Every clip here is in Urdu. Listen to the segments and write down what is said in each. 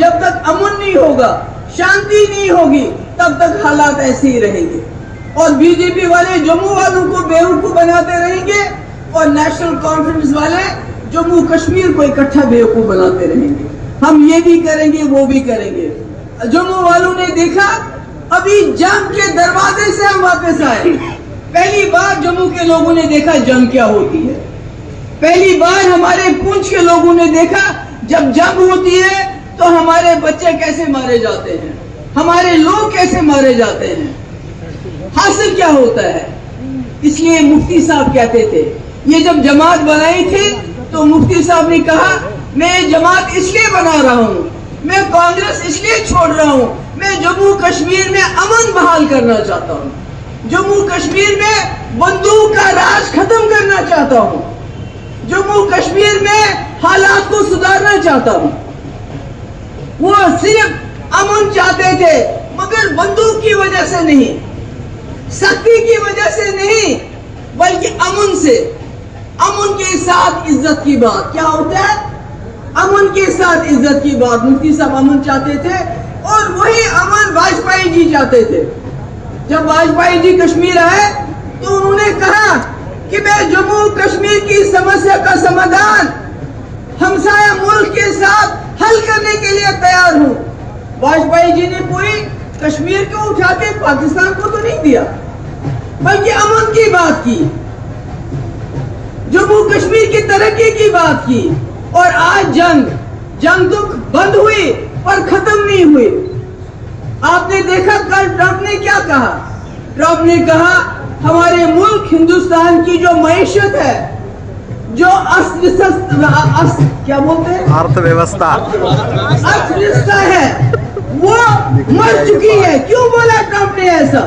جب تک امن نہیں ہوگا، شانتی نہیں ہوگی، تب تک حالات ایسے ہی رہیں گے، اور بی جے پی والے جموں والوں کو بیوقوف بناتے رہیں گے، اور نیشنل کانفرنس والے جموں کشمیر کو اکٹھا بیوقوف بناتے رہیں گے۔ ہم یہ بھی کریں گے، وہ بھی کریں گے۔ جموں والوں نے دیکھا، ابھی جنگ کے دروازے سے ہم واپس آئے۔ پہلی بار جموں کے لوگوں نے دیکھا جنگ کیا ہوتی ہے۔ پہلی بار ہمارے پونچھ کے لوگوں نے دیکھا جب جنگ ہوتی ہے تو ہمارے بچے کیسے مارے جاتے ہیں، ہمارے لوگ کیسے مارے جاتے ہیں، حاصل کیا ہوتا ہے۔ اس لیے مفتی صاحب کہتے تھے، یہ جب جماعت بنائی تھی تو مفتی صاحب نے کہا میں جماعت اس لیے بنا رہا ہوں، میں کانگریس اس لیے چھوڑ رہا ہوں، میں جموں کشمیر میں امن بحال کرنا چاہتا ہوں، جموں کشمیر میں بندوق کا راج ختم کرنا چاہتا ہوں، جموں کشمیر میں حالات کو سدھارنا چاہتا ہوں۔ وہ صرف امن چاہتے تھے، مگر بندوق کی وجہ سے نہیں، سختی کی وجہ سے نہیں، بلکہ امن سے، امن کے ساتھ عزت کی بات۔ کیا ہوتا ہے؟ امن کے ساتھ عزت کی بات۔ مفتی صاحب امن چاہتے تھے، اور وہی امن واجپئی جی چاہتے تھے۔ جب واجپئی جی کشمیر آئے تو انہوں نے کہا کہ میں جموں کشمیر کی سمسیا کا سمادھان ہمسایہ ملک کے ساتھ حل کرنے کے لیے تیار ہوں۔ واجپئی جی نے پوری کشمیر کو اٹھا کے پاکستان کو تو نہیں دیا، بلکہ امن کی بات کی، جموں کشمیر کی ترقی کی بات کی۔ اور آج جنگ تو بند ہوئی پر ختم نہیں ہوئی۔ آپ نے دیکھا کل ٹرمپ نے کیا کہا؟ ٹرمپ نے کہا ہمارے ملک ہندوستان کی جو معیشت ہے، جو کیا بولتے ہیں ارتھ ویوستھا ہے، وہ مر چکی ہے۔ کیوں بولا ٹرمپ نے ایسا؟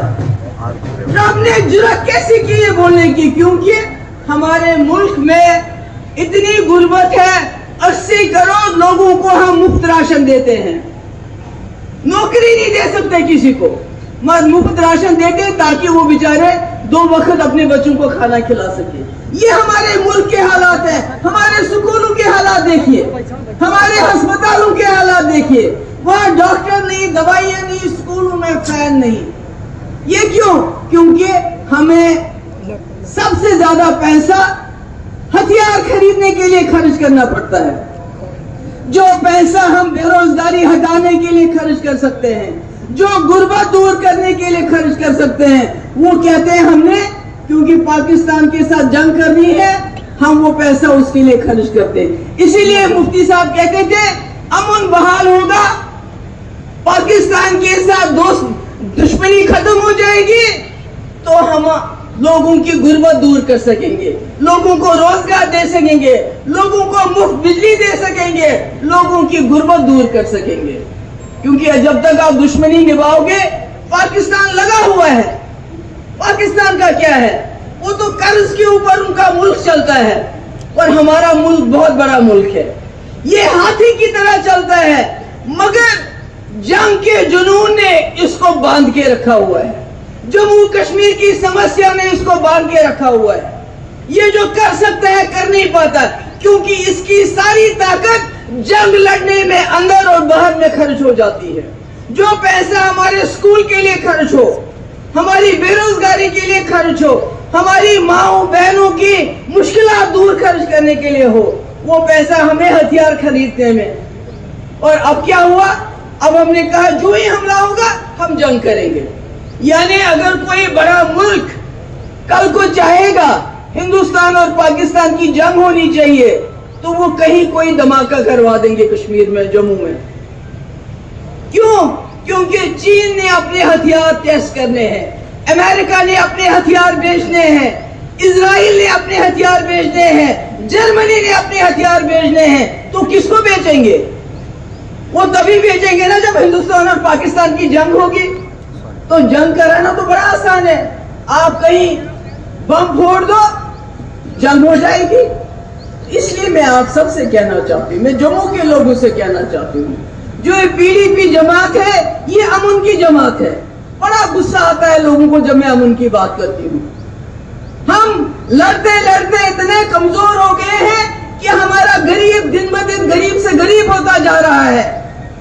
ٹرمپ نے جرأت کیسے کی ہے بولنے کی؟ کیونکہ ہمارے ملک میں اتنی غربت ہے، 80 کروڑ لوگوں کو ہم مفت راشن دیتے ہیں، نوکری نہیں دے سکتے کسی کو، مفت راشن دیتے تاکہ وہ بیچارے 2 وقت اپنے بچوں کو کھانا کھلا سکے۔ یہ ہمارے ملک کے حالات ہیں۔ ہمارے سکولوں کے حالات دیکھیے، ہمارے ہسپتالوں کے حالات دیکھیے، وہاں ڈاکٹر نہیں، دوائیاں نہیں، سکولوں میں فین نہیں۔ یہ کیوں؟ کیونکہ ہمیں سب سے زیادہ پیسہ ہتھیار خریدنے کے لیے خرچ کرنا پڑتا ہے۔ جو پیسہ ہم بے روزگاری ہٹانے کے لیے خرچ کر سکتے ہیں، جو غربت دور کرنے کے لیے خرچ کر سکتے ہیں، وہ کہتے ہیں ہم نے کیونکہ پاکستان کے ساتھ جنگ کرنی ہے، ہم وہ پیسہ اس کے لیے خرچ کرتے ہیں۔ اسی لیے مفتی صاحب کہتے تھے امن بحال ہوگا، پاکستان کے ساتھ دشمنی ختم ہو جائے گی تو ہم لوگوں کی غربت دور کر سکیں گے، لوگوں کو روزگار دے سکیں گے، لوگوں کو مفت بجلی دے سکیں گے، لوگوں کی غربت دور کر سکیں گے۔ کیونکہ جب تک آپ دشمنی نبھاؤ گے، پاکستان لگا ہوا ہے۔ پاکستان کا کیا ہے؟ وہ تو قرض کے اوپر ان کا ملک چلتا ہے، اور ہمارا ملک بہت بڑا ملک ہے، یہ ہاتھی کی طرح چلتا ہے، مگر جنگ کے جنون نے اس کو باندھ کے رکھا ہوا ہے، جموں کشمیر کی سمسیا نے اس کو باندھ کے رکھا ہوا ہے۔ یہ جو کر سکتا ہے کر نہیں پاتا، کیونکہ اس کی ساری طاقت جنگ لڑنے میں اندر اور باہر میں خرچ ہو جاتی ہے۔ جو پیسہ ہمارے سکول کے لیے خرچ ہو، ہماری بے روزگاری کے لیے خرچ ہو، ہماری ماں بہنوں کی مشکلات دور خرچ کرنے کے لیے ہو، وہ پیسہ ہمیں ہتھیار خریدنے میں۔ اور اب کیا ہوا؟ اب ہم نے کہا جو ہی حملہ ہوگا ہم جنگ کریں گے۔ یعنی اگر کوئی بڑا ملک کل کو چاہے گا ہندوستان اور پاکستان کی جنگ ہونی چاہیے تو وہ کہیں کوئی دھماکہ کروا دیں گے کشمیر میں، جموں میں۔ کیوں؟ کیونکہ چین نے اپنے ہتھیار ٹیسٹ کرنے ہیں، امریکہ نے اپنے ہتھیار بیچنے ہیں، اسرائیل نے اپنے ہتھیار بیچنے ہیں، جرمنی نے اپنے ہتھیار بیچنے ہیں، تو کس کو بیچیں گے؟ وہ تبھی بیچیں گے نا جب ہندوستان اور پاکستان کی جنگ ہوگی۔ تو جنگ کرانا تو بڑا آسان ہے، آپ کہیں بم پھوڑ دو، جنگ ہو جائے گی۔ اس لیے میں آپ سب سے کہنا چاہتی ہوں، میں جموں کے لوگوں سے کہنا چاہتی ہوں، جو پی ڈی پی جماعت ہے یہ امن کی جماعت ہے۔ بڑا غصہ آتا ہے لوگوں کو جب میں امن کی بات کرتی ہوں۔ ہم لڑتے لڑتے اتنے کمزور ہو گئے ہیں کہ ہمارا غریب دن ب دن غریب سے غریب ہوتا جا رہا ہے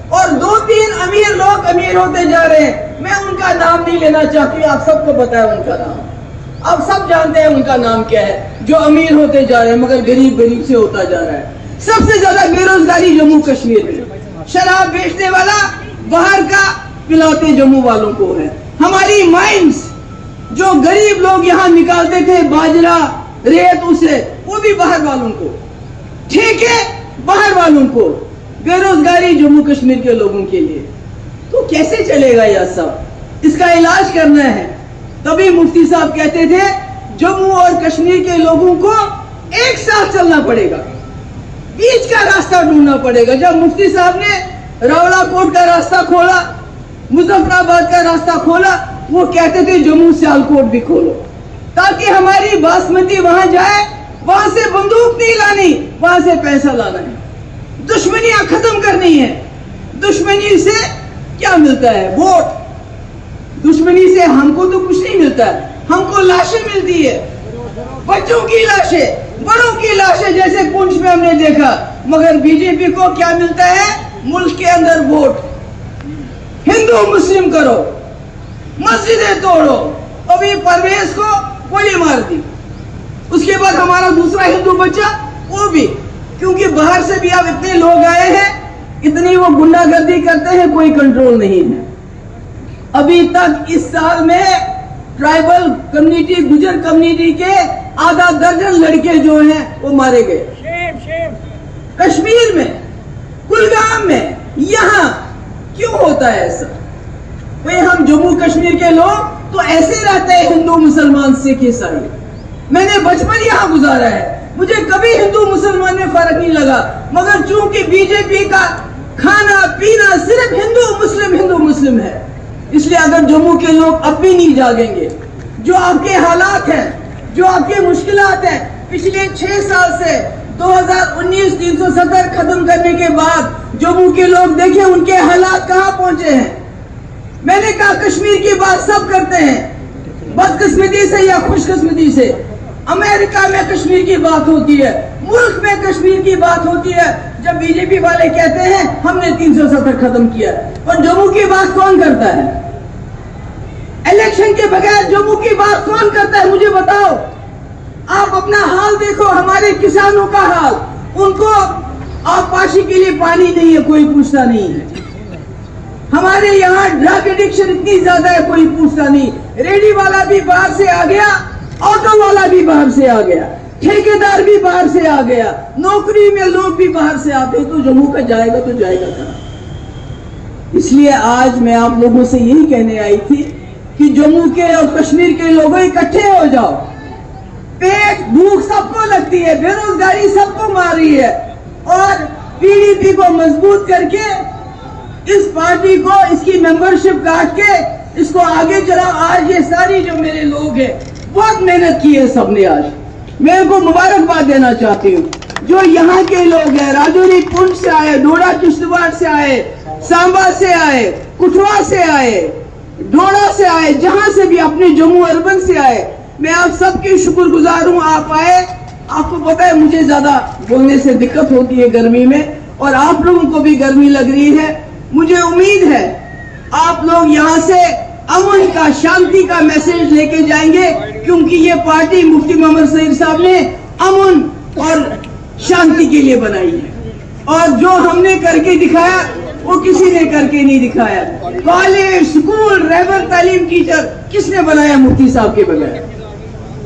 اور 2-3 امیر لوگ امیر ہوتے جا رہے ہیں. میں ان کا نام نہیں لینا چاہتی, آپ سب کو پتا ہے ان کا نام, آپ سب جانتے ہیں ان کا نام کیا ہے, جو امیر ہوتے جا رہے ہیں مگر غریب غریب سے ہوتا جا رہا ہے. سب سے زیادہ بے روزگاری جموں کشمیر میں, شراب بیچنے والا باہر کا پلاتے جموں والوں کو ہے. ہماری مائنز جو غریب لوگ یہاں نکالتے تھے باجرا ریت اسے, وہ بھی باہر والوں کو, ٹھیکے باہر والوں کو, بے روزگاری جموں کشمیر کے لوگوں کے لیے. تو کیسے چلے گا یہ سب؟ اس کا علاج کرنا ہے. تبھی مفتی صاحب کہتے تھے جموں اور کشمیر کے لوگوں کو ایک ساتھ چلنا پڑے گا, بیچ کا راستہ ڈھونڈنا پڑے گا. جب مفتی صاحب نے راولا کوٹ کا راستہ کھولا, مظفر آباد کا راستہ کھولا, وہ کہتے تھے جموں سیالکوٹ بھی کھولو تاکہ ہماری باسمتی وہاں جائے. وہاں سے بندوق نہیں لانی, وہاں سے پیسہ لانا ہے, دشمنیاں ختم کرنی ہے. دشمنی سے کیا ملتا ہے؟ ووٹ. دشمنی سے ہم کو تو کچھ نہیں ملتا ہے, ہم کو لاشیں ملتی ہے, بچوں کی لاشیں, بڑوں کی لاشیں, جیسے پونچھ میں ہم نے دیکھا. مگر بی جے پی کو کیا ملتا ہے؟ ملک کے اندر ووٹ. ہندو مسلم کرو, مسجدیں توڑو. ابھی پرویز کو گولی مار دی, اس کے بعد ہمارا دوسرا ہندو بچہ وہ بھی, کیونکہ باہر سے بھی اب اتنے لوگ آئے ہیں, اتنی وہ گنڈا گردی کرتے ہیں, کوئی کنٹرول نہیں ہے. ابھی تک اس سال میں ٹرائبل کمیونٹی, گجر کمیونٹی کے آدھا درجن لڑکے جو ہیں وہ مارے گئے. کشمیر میں, کلگام میں, یہاں کیوں ہوتا ہے ایسا؟ بھئی ہم جموں کشمیر کے لوگ تو ایسے رہتے ہیں, ہندو مسلمان سکھ عیسائی. میں نے بچپن یہاں گزارا ہے, مجھے کبھی ہندو مسلمان میں فرق نہیں لگا. مگر چونکہ بی جے پی کا کھانا پینا صرف ہندو مسلم ہے, اس لیے اگر جموں کے لوگ اب بھی نہیں جاگیں گے, جو آپ کے حالات ہیں, جو آپ کے مشکلات ہیں, پچھلے 6 سال سے 2019 370 ختم کرنے کے بعد جموں کے لوگ دیکھیں ان کے حالات کہاں پہنچے ہیں. میں نے کہا کشمیر کی بات سب کرتے ہیں, بدقسمتی سے یا خوش قسمتی سے. امریکہ میں کشمیر کی بات ہوتی ہے, ملک میں کشمیر کی بات ہوتی ہے. جب بی جے پی والے کہتے ہیں ہم نے 370 ختم کیا, اور جموں کی بات کون کرتا ہے؟ الیکشن کے بغیر جموں کی بات کون کرتا ہے؟ مجھے بتاؤ. آپ اپنا حال دیکھو, ہمارے کسانوں کا حال. ان کو آب پاشی کے لیے پانی نہیں ہے, کوئی پوچھتا نہیں ہے. ہمارے یہاں ڈرگ ایڈکشن اتنی زیادہ ہے, کوئی پوچھتا نہیں. ریڈی والا بھی باہر سے آ گیا, آٹو والا بھی باہر سے آ گیا, ٹھیکیدار بھی باہر سے آ گیا, نوکری میں لوگ بھی باہر سے آتے. تو جموں کا جائے گا تو جائے گا کہاں؟ اس لیے آج میں آپ لوگوں سے یہی کہنے آئی تھی کہ جموں کے اور کشمیر کے لوگوں اکٹھے ہو جاؤ. پیٹ بھوک سب کو لگتی ہے, بے روزگاری سب کو مار رہی ہے, اور پی ڈی پی کو مضبوط کر کے اس پارٹی کو, اس کی ممبرشپ کاٹ کے اس کو آگے چلاؤ. آج یہ ساری جو میرے لوگ ہیں بہت محنت کی ہے سب نے. آج میں ان کو مبارکباد دینا چاہتی ہوں. جو یہاں کے لوگ ہیں, راجوری پنچ سے آئے, ڈوڈا کشتواڑ سے آئے, سانبا سے آئے, کٹھوا سے آئے, ڈوڑا سے آئے, جہاں سے بھی اپنے جموں اربن سے آئے, میں آپ سب کی شکر گزار ہوں. آپ آئے, آپ کو پتا ہے مجھے زیادہ بولنے سے دقت ہوتی ہے گرمی میں, اور آپ لوگوں کو بھی گرمی لگ رہی ہے. مجھے امید ہے آپ لوگ یہاں سے امن کا, شانتی کا میسج لے کے جائیں گے, کیونکہ یہ پارٹی مفتی محمد سعید صاحب نے امن اور شانتی کے لیے بنائی ہے. اور جو ہم نے کر کے دکھایا وہ کسی نے کر کے نہیں دکھایا. کالج, سکول, رہبر تعلیم, ٹیچر کس نے بنایا مفتی صاحب کے بغیر؟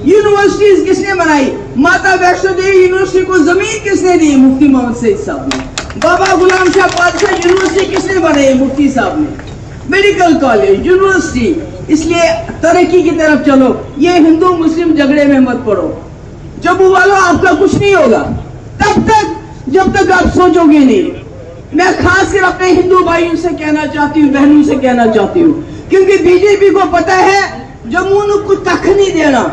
یونیورسٹیز کس نے بنائی؟ ماتا ویشنو دیوی یونیورسٹی کو زمین کس نے دی؟ مفتی محمد سعید صاحب نے. بابا غلام شاہ پادشاہ یونیورسٹی کس نے بنائی؟ مفتی صاحب نے. Medical college, university. اس لیے ترقی کی طرف چلو, یہ ہندو مسلم جھگڑے میں مت پڑو. جموں والوں آپ کا کچھ نہیں ہوگا تب تک جب تک آپ سوچو گے نہیں. میں خاص کر اپنے ہندو بھائیوں سے کہنا چاہتی ہوں, بہنوں سے کہنا چاہتی ہوں, کیونکہ بی جے پی کو پتا ہے جموں نو کچھ تک نہیں دینا.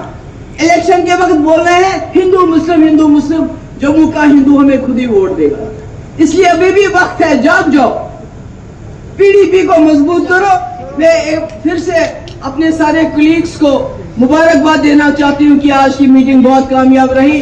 الیکشن کے وقت بول رہے ہیں ہندو مسلم, جموں کا ہندو ہمیں خود ہی ووٹ دے گا. اس لیے ابھی بھی وقت ہے, جاگ جاؤ, پی ڈی پی کو مضبوط کرو. میں پھر سے اپنے سارے کلیگز کو مبارکباد دینا چاہتی ہوں کہ آج کی میٹنگ بہت کامیاب رہی.